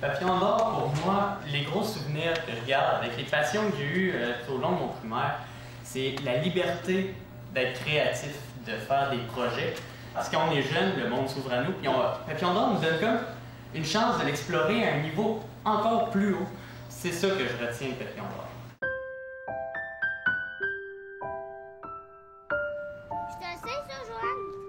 Papillon d'or, pour moi, les gros souvenirs que je garde avec les passions que j'ai eues tout au long de mon primaire, c'est la liberté d'être créatif, de faire des projets. Parce qu'on est jeune, le monde s'ouvre à nous, puis Papillon d'or nous donne comme une chance de l'explorer à un niveau encore plus haut. C'est ça que je retiens de Papillon d'or.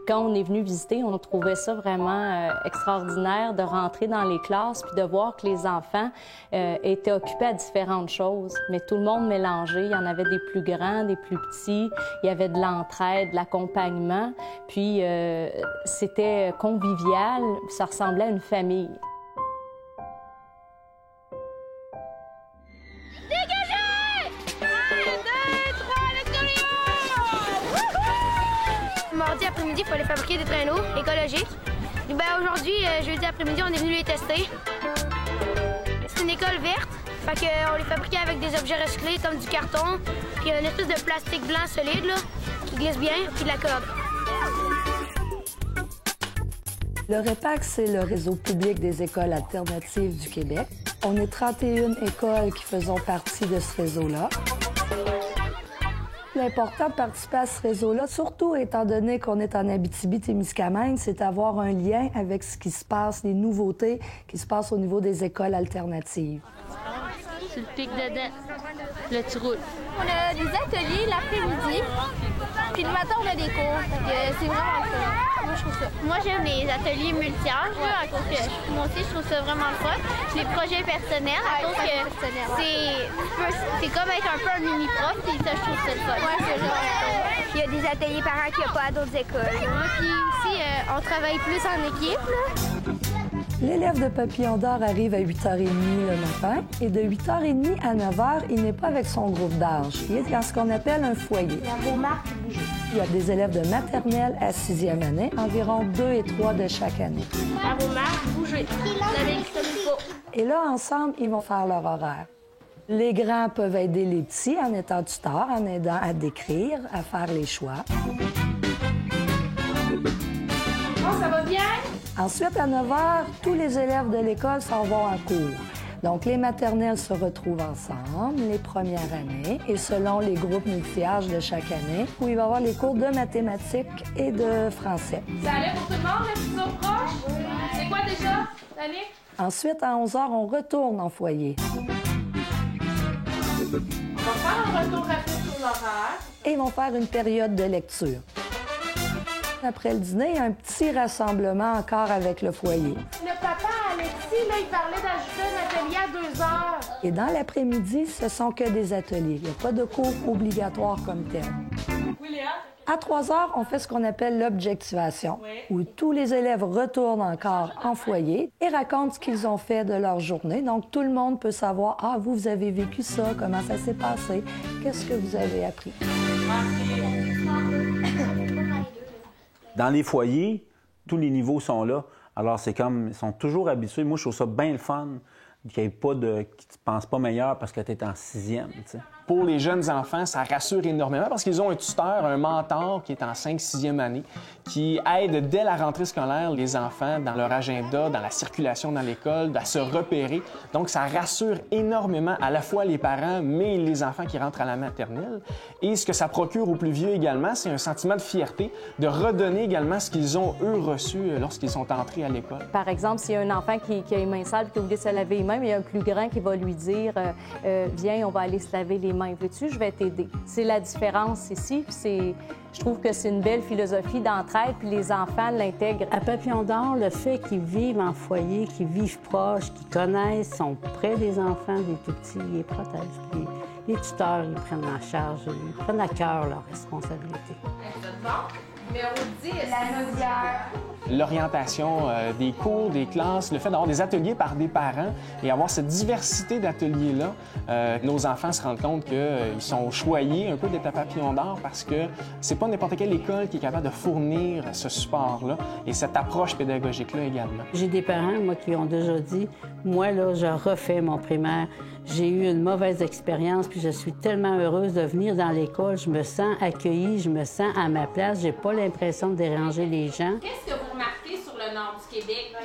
Quand on est venu visiter, on trouvait ça vraiment extraordinaire de rentrer dans les classes puis de voir que les enfants étaient occupés à différentes choses, mais tout le monde mélangé. Il y en avait des plus grands, des plus petits. Il y avait de l'entraide, de l'accompagnement. Puis c'était convivial. Ça ressemblait à une famille. Mardi après-midi, il fallait fabriquer des traîneaux écologiques. Et ben aujourd'hui, jeudi après-midi, on est venu les tester. C'est une école verte, fait qu'on les fabriquait avec des objets recyclés comme du carton, puis une espèce de plastique blanc solide là, qui glisse bien, puis de la corde. Le REPAC, c'est le réseau public des écoles alternatives du Québec. On est 31 écoles qui faisons partie de ce réseau-là. L'important de participer à ce réseau-là, surtout étant donné qu'on est en Abitibi-Témiscamingue, c'est d'avoir un lien avec ce qui se passe, les nouveautés qui se passent au niveau des écoles alternatives. C'est le pic dedans, là tu roules. On a des ateliers l'après-midi, puis le matin on a des cours, c'est vraiment le fun. Moi je trouve ça. Moi j'aime les ateliers multi-âges, à cause que moi aussi je trouve ça vraiment le fun. Les projets personnels, à cause que c'est comme être un peu un mini-prof, puis ça je trouve ça le fun. Ouais, c'est genre. Il y a des ateliers parents qu'il n'y a pas à d'autres écoles. Puis aussi on travaille plus en équipe, là. L'élève de Papillon d'or arrive à 8h30 le matin et de 8h30 à 9h, il n'est pas avec son groupe d'âge. Il est dans ce qu'on appelle un foyer. Il y a des élèves de maternelle à 6e année, environ 2 et 3 de chaque année. Bouger. Et là, ensemble, ils vont faire leur horaire. Les grands peuvent aider les petits en étant tuteurs, en aidant à décrire, à faire les choix. Oh, ça va bien? Ensuite, à 9h, tous les élèves de l'école s'en vont en cours. Donc, les maternelles se retrouvent ensemble, les premières années, et selon les groupes multi-âges de chaque année, où il va y avoir les cours de mathématiques et de français. Ça allait pour tout le monde, les petits autres proches? C'est quoi déjà, l'année? Ensuite, à 11h, on retourne en foyer. On va faire un retour rapide sur l'horaire. Et ils vont faire une période de lecture. Après le dîner, il y a un petit rassemblement encore avec le foyer. Le papa, Alexis, là, il parlait d'ajouter un atelier à 2 heures. Et dans l'après-midi, ce sont que des ateliers. Il n'y a pas de cours obligatoires comme tel. Oui, Léa? À 3 heures, on fait ce qu'on appelle l'objectivation, où tous les élèves retournent encore en foyer et racontent ce qu'ils ont fait de leur journée. Donc, tout le monde peut savoir, ah, vous avez vécu ça, comment ça s'est passé, qu'est-ce que vous avez appris. Dans les foyers, tous les niveaux sont là. Alors, c'est comme, ils sont toujours habitués. Moi, je trouve ça bien le fun qu'il n'y ait pas de... qui ne pense pas meilleur parce que tu es en 6e, tu sais. Pour les jeunes enfants, ça rassure énormément parce qu'ils ont un tuteur, un mentor qui est en 5e, 6e année, qui aide dès la rentrée scolaire les enfants dans leur agenda, dans la circulation dans l'école, à se repérer. Donc, ça rassure énormément à la fois les parents, mais les enfants qui rentrent à la maternelle. Et ce que ça procure aux plus vieux également, c'est un sentiment de fierté, de redonner également ce qu'ils ont, eux, reçu lorsqu'ils sont entrés à l'école. Par exemple, s'il y a un enfant qui a les mains sales et qui a oublié de se laver les mains, il y a un plus grand qui va lui dire viens, on va aller se laver les mains. Veux-tu, je vais t'aider. C'est la différence ici. Puis je trouve que c'est une belle philosophie d'entraide, puis les enfants l'intègrent. À Papillon d'or, le fait qu'ils vivent en foyer, qu'ils vivent proches, qu'ils connaissent, sont près des enfants, des tout-petits, ils les protègent. Puis les tuteurs, ils prennent en charge, ils prennent à cœur leur responsabilité. Numéro 10, la novière. L'orientation des cours, des classes, le fait d'avoir des ateliers par des parents et avoir cette diversité d'ateliers-là, nos enfants se rendent compte qu'ils sont choyés un peu d'être à Papillon d'or parce que c'est pas n'importe quelle école qui est capable de fournir ce support-là et cette approche pédagogique-là également. J'ai des parents, moi, qui ont déjà dit, moi, là, je refais mon primaire. J'ai eu une mauvaise expérience, puis je suis tellement heureuse de venir dans l'école. Je me sens accueillie, je me sens à ma place. J'ai pas l'impression de déranger les gens. Qu'est-ce que vous remarquez sur le nord du Québec?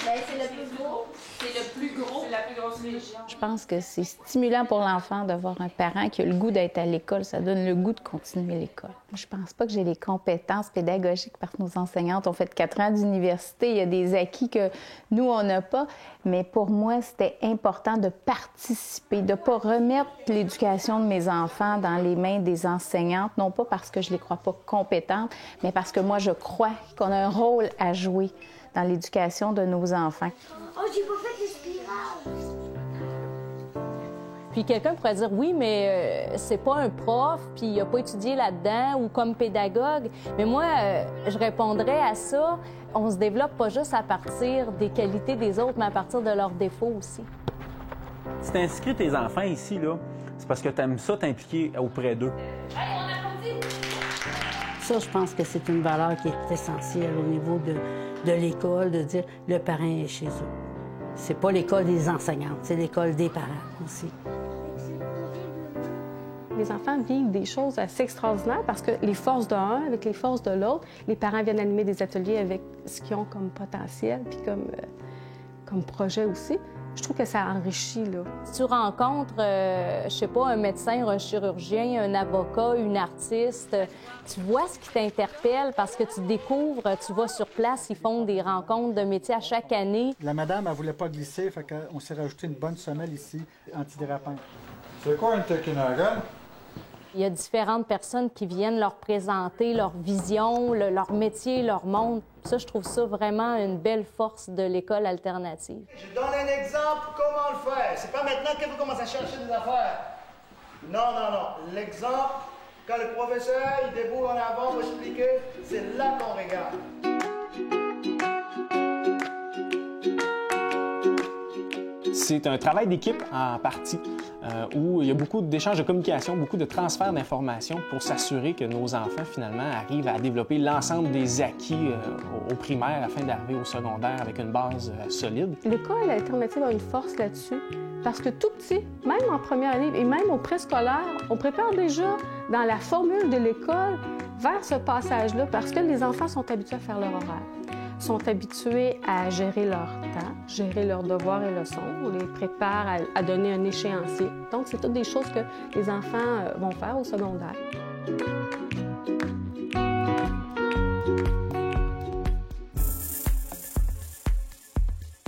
C'est le plus beau. C'est C'est le plus gros, c'est la plus grosse région. Je pense que c'est stimulant pour l'enfant de voir un parent qui a le goût d'être à l'école. Ça donne le goût de continuer l'école. Je pense pas que j'ai les compétences pédagogiques parce que nos enseignantes ont fait 4 ans d'université. Il y a des acquis que nous, on n'a pas. Mais pour moi, c'était important de participer, de ne pas remettre l'éducation de mes enfants dans les mains des enseignantes, non pas parce que je les crois pas compétentes, mais parce que moi, je crois qu'on a un rôle à jouer dans l'éducation de nos enfants. Oh, j'ai pas fait les spirales! Puis quelqu'un pourrait dire, oui, mais c'est pas un prof, puis il n'a pas étudié là-dedans ou comme pédagogue. Mais moi, je répondrais à ça, on se développe pas juste à partir des qualités des autres, mais à partir de leurs défauts aussi. Si tu inscris tes enfants ici, là, c'est parce que tu aimes ça t'impliquer auprès d'eux. Hey, on applaudit! Ça, je pense que c'est une valeur qui est essentielle au niveau de l'école, de dire le parent est chez eux. C'est pas l'école des enseignantes, c'est l'école des parents aussi. Les enfants vivent des choses assez extraordinaires parce que les forces d'un avec les forces de l'autre, les parents viennent animer des ateliers avec ce qu'ils ont comme potentiel puis comme projet aussi. Je trouve que ça enrichit, là. Si tu rencontres, je sais pas, un médecin, un chirurgien, un avocat, une artiste, tu vois ce qui t'interpelle parce que tu découvres, tu vas sur place, ils font des rencontres de métiers à chaque année. La madame, elle voulait pas glisser, fait qu'on s'est rajouté une bonne semelle ici, antidérapante. C'est quoi une technogun? Il y a différentes personnes qui viennent leur présenter leur vision, leur métier, leur monde. Ça, je trouve ça vraiment une belle force de l'école alternative. Je donne un exemple comment le faire. C'est pas maintenant que vous commencez à chercher des affaires. Non, non, non. L'exemple, quand le professeur il déboule en avant pour expliquer, c'est là qu'on regarde. C'est un travail d'équipe en partie, où il y a beaucoup d'échanges de communication, beaucoup de transferts d'informations pour s'assurer que nos enfants, finalement, arrivent à développer l'ensemble des acquis au primaire afin d'arriver au secondaire avec une base solide. L'école alternative a une force là-dessus parce que tout petit, même en première année et même au préscolaire, on prépare déjà dans la formule de l'école vers ce passage-là parce que les enfants sont habitués à faire leur horaire. Sont habitués à gérer leur temps, gérer leurs devoirs et leçons. On les prépare à donner un échéancier. Donc, c'est toutes des choses que les enfants vont faire au secondaire.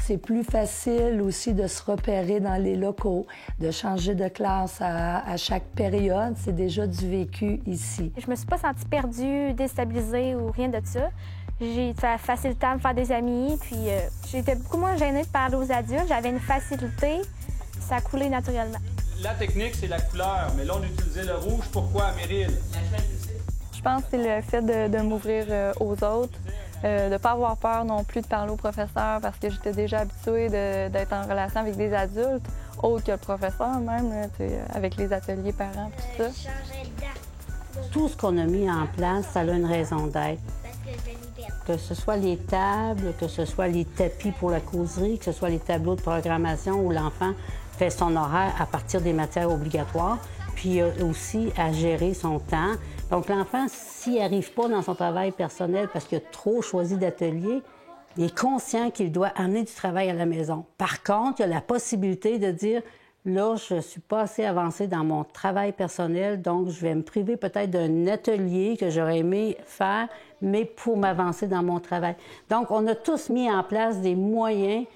C'est plus facile aussi de se repérer dans les locaux, de changer de classe à chaque période. C'est déjà du vécu ici. Je me suis pas sentie perdue, déstabilisée ou rien de ça. J'ai facilité à me faire des amis, puis j'étais beaucoup moins gênée de parler aux adultes. J'avais une facilité, ça a coulé naturellement. La technique, c'est la couleur, mais là, on utilisait le rouge. Pourquoi, Meryl? Je pense que c'est le fait de m'ouvrir aux autres, de ne pas avoir peur non plus de parler au professeur parce que j'étais déjà habituée d'être en relation avec des adultes, autres que le professeur même, là, avec les ateliers parents, tout ça. Tout ce qu'on a mis en place, ça a une raison d'être. Que ce soit les tables, que ce soit les tapis pour la causerie, que ce soit les tableaux de programmation où l'enfant fait son horaire à partir des matières obligatoires, puis aussi à gérer son temps. Donc l'enfant, s'il n'arrive pas dans son travail personnel parce qu'il a trop choisi d'atelier, il est conscient qu'il doit amener du travail à la maison. Par contre, il y a la possibilité de dire là, je ne suis pas assez avancée dans mon travail personnel, donc je vais me priver peut-être d'un atelier que j'aurais aimé faire, mais pour m'avancer dans mon travail. Donc, on a tous mis en place des moyens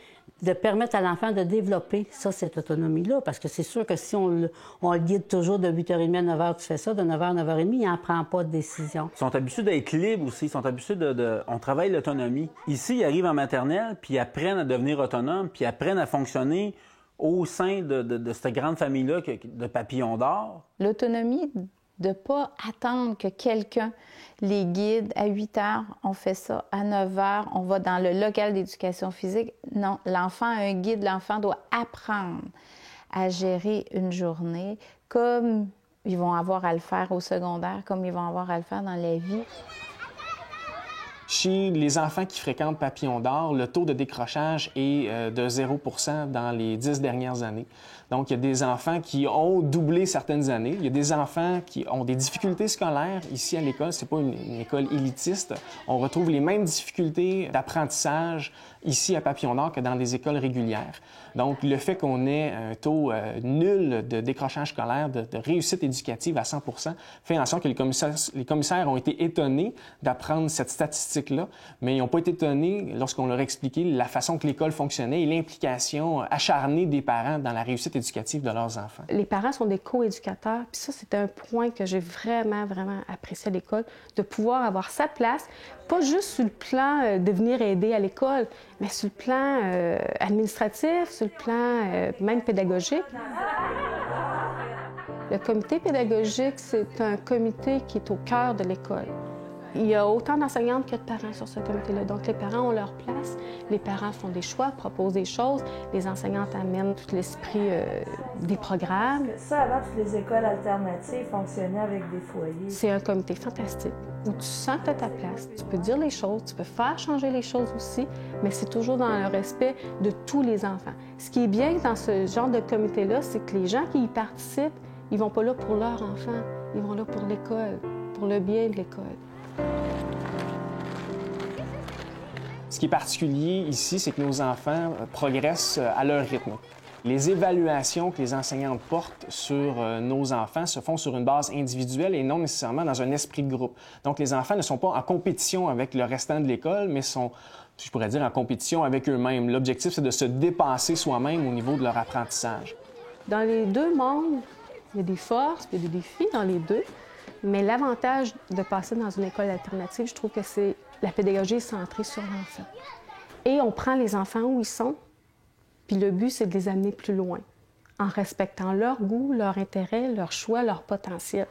de permettre à l'enfant de développer cette autonomie-là, parce que c'est sûr que si on le guide toujours de 8h30 à 9h, tu fais ça, de 9h à 9h30, il n'en prend pas de décision. Ils sont habitués d'être libres aussi, ils sont habitués on travaille l'autonomie. Ici, ils arrivent en maternelle, puis ils apprennent à devenir autonomes, puis ils apprennent à fonctionner au sein de cette grande famille-là de papillons d'or. L'autonomie, de ne pas attendre que quelqu'un les guide. À 8 heures, on fait ça. À 9 heures, on va dans le local d'éducation physique. Non, l'enfant a un guide. L'enfant doit apprendre à gérer une journée comme ils vont avoir à le faire au secondaire, comme ils vont avoir à le faire dans la vie. Chez les enfants qui fréquentent Papillon d'Or, le taux de décrochage est de 0 % dans les 10 dernières années. Donc, il y a des enfants qui ont doublé certaines années. Il y a des enfants qui ont des difficultés scolaires ici à l'école. Ce n'est pas une école élitiste. On retrouve les mêmes difficultés d'apprentissage ici à Papillon d'Or que dans des écoles régulières. Donc, le fait qu'on ait un taux nul de décrochage scolaire, de réussite éducative à 100 % fait en sorte que les commissaires ont été étonnés d'apprendre cette statistique-là, mais ils n'ont pas été étonnés lorsqu'on leur a expliqué la façon que l'école fonctionnait et l'implication acharnée des parents dans la réussite éducative de leurs enfants. Les parents sont des co-éducateurs, puis ça, c'est un point que j'ai vraiment apprécié à l'école, de pouvoir avoir sa place, pas juste sur le plan de venir aider à l'école, mais sur le plan administratif, sur le plan même pédagogique. Le comité pédagogique, c'est un comité qui est au cœur de l'école. Il y a autant d'enseignantes que de parents sur ce comité-là. Donc, les parents ont leur place, les parents font des choix, proposent des choses, les enseignantes amènent tout l'esprit des programmes. Ça, avant, toutes les écoles alternatives fonctionnaient avec des foyers. C'est un comité fantastique où tu sens que tu as ta place, tu peux dire les choses, tu peux faire changer les choses aussi, mais c'est toujours dans le respect de tous les enfants. Ce qui est bien dans ce genre de comité-là, c'est que les gens qui y participent, ils vont pas là pour leur enfant, ils vont là pour l'école, pour le bien de l'école. Ce qui est particulier ici, c'est que nos enfants progressent à leur rythme. Les évaluations que les enseignantes portent sur nos enfants se font sur une base individuelle et non nécessairement dans un esprit de groupe. Donc, les enfants ne sont pas en compétition avec le restant de l'école, mais sont, je pourrais dire, en compétition avec eux-mêmes. L'objectif, c'est de se dépasser soi-même au niveau de leur apprentissage. Dans les deux mondes, il y a des forces et des défis dans les deux. Mais l'avantage de passer dans une école alternative, je trouve que c'est la pédagogie est centrée sur l'enfant. Et on prend les enfants où ils sont, puis le but, c'est de les amener plus loin, en respectant leur goût, leur intérêt, leur choix, leur potentiel.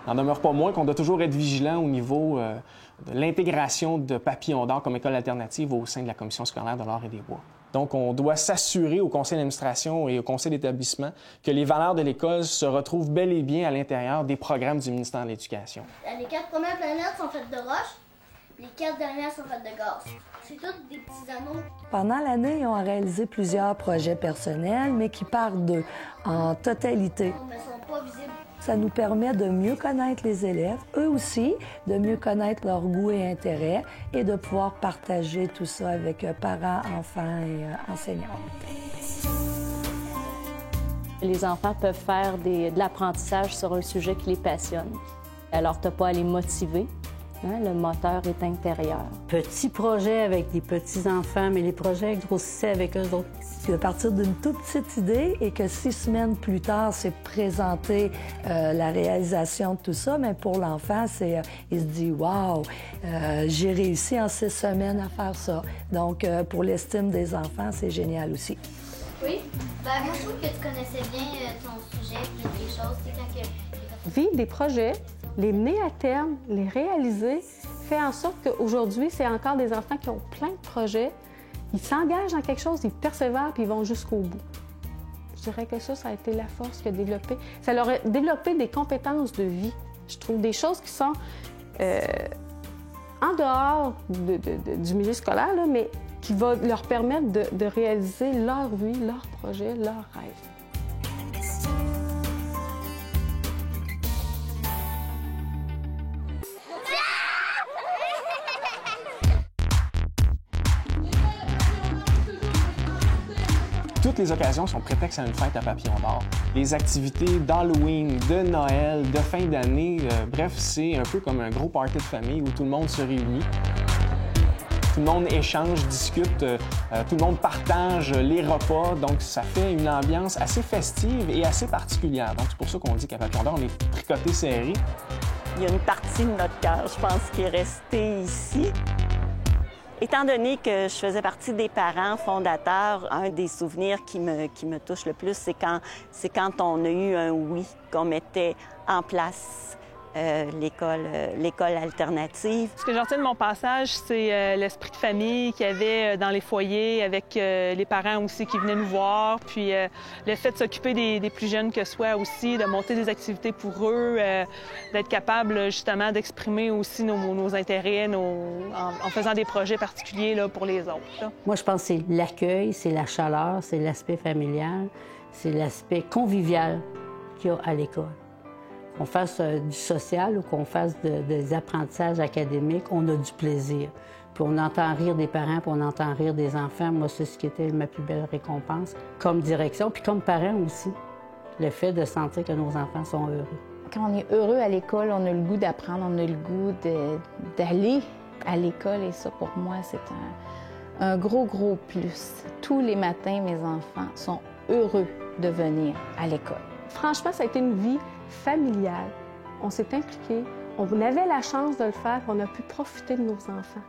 Il n'en demeure pas moins qu'on doit toujours être vigilant au niveau de l'intégration de Papillon d'Or comme école alternative au sein de la Commission scolaire de l'Or et des Bois. Donc, on doit s'assurer au conseil d'administration et au conseil d'établissement que les valeurs de l'école se retrouvent bel et bien à l'intérieur des programmes du ministère de l'Éducation. Les 4 premières planètes sont faites de roches, les 4 dernières sont faites de gaz. C'est tous des petits anneaux. Pendant l'année, ils ont réalisé plusieurs projets personnels, mais qui partent d'eux en totalité. Mais sont pas visibles. Ça nous permet de mieux connaître les élèves, eux aussi, de mieux connaître leurs goûts et intérêts et de pouvoir partager tout ça avec parents, enfants et enseignants. Les enfants peuvent faire de l'apprentissage sur un sujet qui les passionne. Alors, tu n'as pas à les motiver. Hein? Le moteur est intérieur. Petits projets avec des petits-enfants, mais les projets grossissaient avec eux autres. À partir d'une toute petite idée et que 6 semaines plus tard, c'est présenter la réalisation de tout ça, mais pour l'enfant, il se dit « Wow, j'ai réussi en 6 semaines à faire ça ». Donc, pour l'estime des enfants, c'est génial aussi. Oui, moi je trouve que tu connaissais bien ton sujet et les choses. C'est quand que... Vivre des projets, les mener à terme, les réaliser, fait en sorte qu'aujourd'hui, c'est encore des enfants qui ont plein de projets. Ils s'engagent dans quelque chose, ils persévèrent puis ils vont jusqu'au bout. Je dirais que ça a été la force qu'il a développée. Ça leur a développé des compétences de vie. Je trouve des choses qui sont en dehors du milieu scolaire, là, mais qui va leur permettre de réaliser leur vie, leurs projets, leurs rêves. Toutes les occasions sont prétextes à une fête à Papillon d'Or. Les activités d'Halloween, de Noël, de fin d'année, bref, c'est un peu comme un gros party de famille où tout le monde se réunit. Tout le monde échange, discute, tout le monde partage les repas, donc ça fait une ambiance assez festive et assez particulière. Donc c'est pour ça qu'on dit qu'à Papillon d'Or, on est tricoté serré. Il y a une partie de notre cœur, je pense, qui est restée ici. Étant donné que je faisais partie des parents fondateurs, un des souvenirs qui me touche le plus, c'est quand on a eu un oui qu'on mettait en place l'école alternative. Ce que j'en retiens de mon passage, c'est l'esprit de famille qu'il y avait dans les foyers, avec les parents aussi qui venaient nous voir, puis le fait de s'occuper des plus jeunes que soi aussi, de monter des activités pour eux, d'être capable justement d'exprimer aussi nos intérêts en faisant des projets particuliers là, pour les autres. Là. Moi, je pense que c'est l'accueil, c'est la chaleur, c'est l'aspect familial, c'est l'aspect convivial qu'il y a à l'école. Qu'on fasse du social ou qu'on fasse des apprentissages académiques, on a du plaisir. Puis on entend rire des parents, puis on entend rire des enfants. Moi, c'est ce qui était ma plus belle récompense, comme direction, puis comme parent aussi. Le fait de sentir que nos enfants sont heureux. Quand on est heureux à l'école, on a le goût d'apprendre, on a le goût d'aller à l'école. Et ça, pour moi, c'est un gros, gros plus. Tous les matins, mes enfants sont heureux de venir à l'école. Franchement, ça a été une vie familiale. On s'est impliqués, on avait la chance de le faire, on a pu profiter de nos enfants.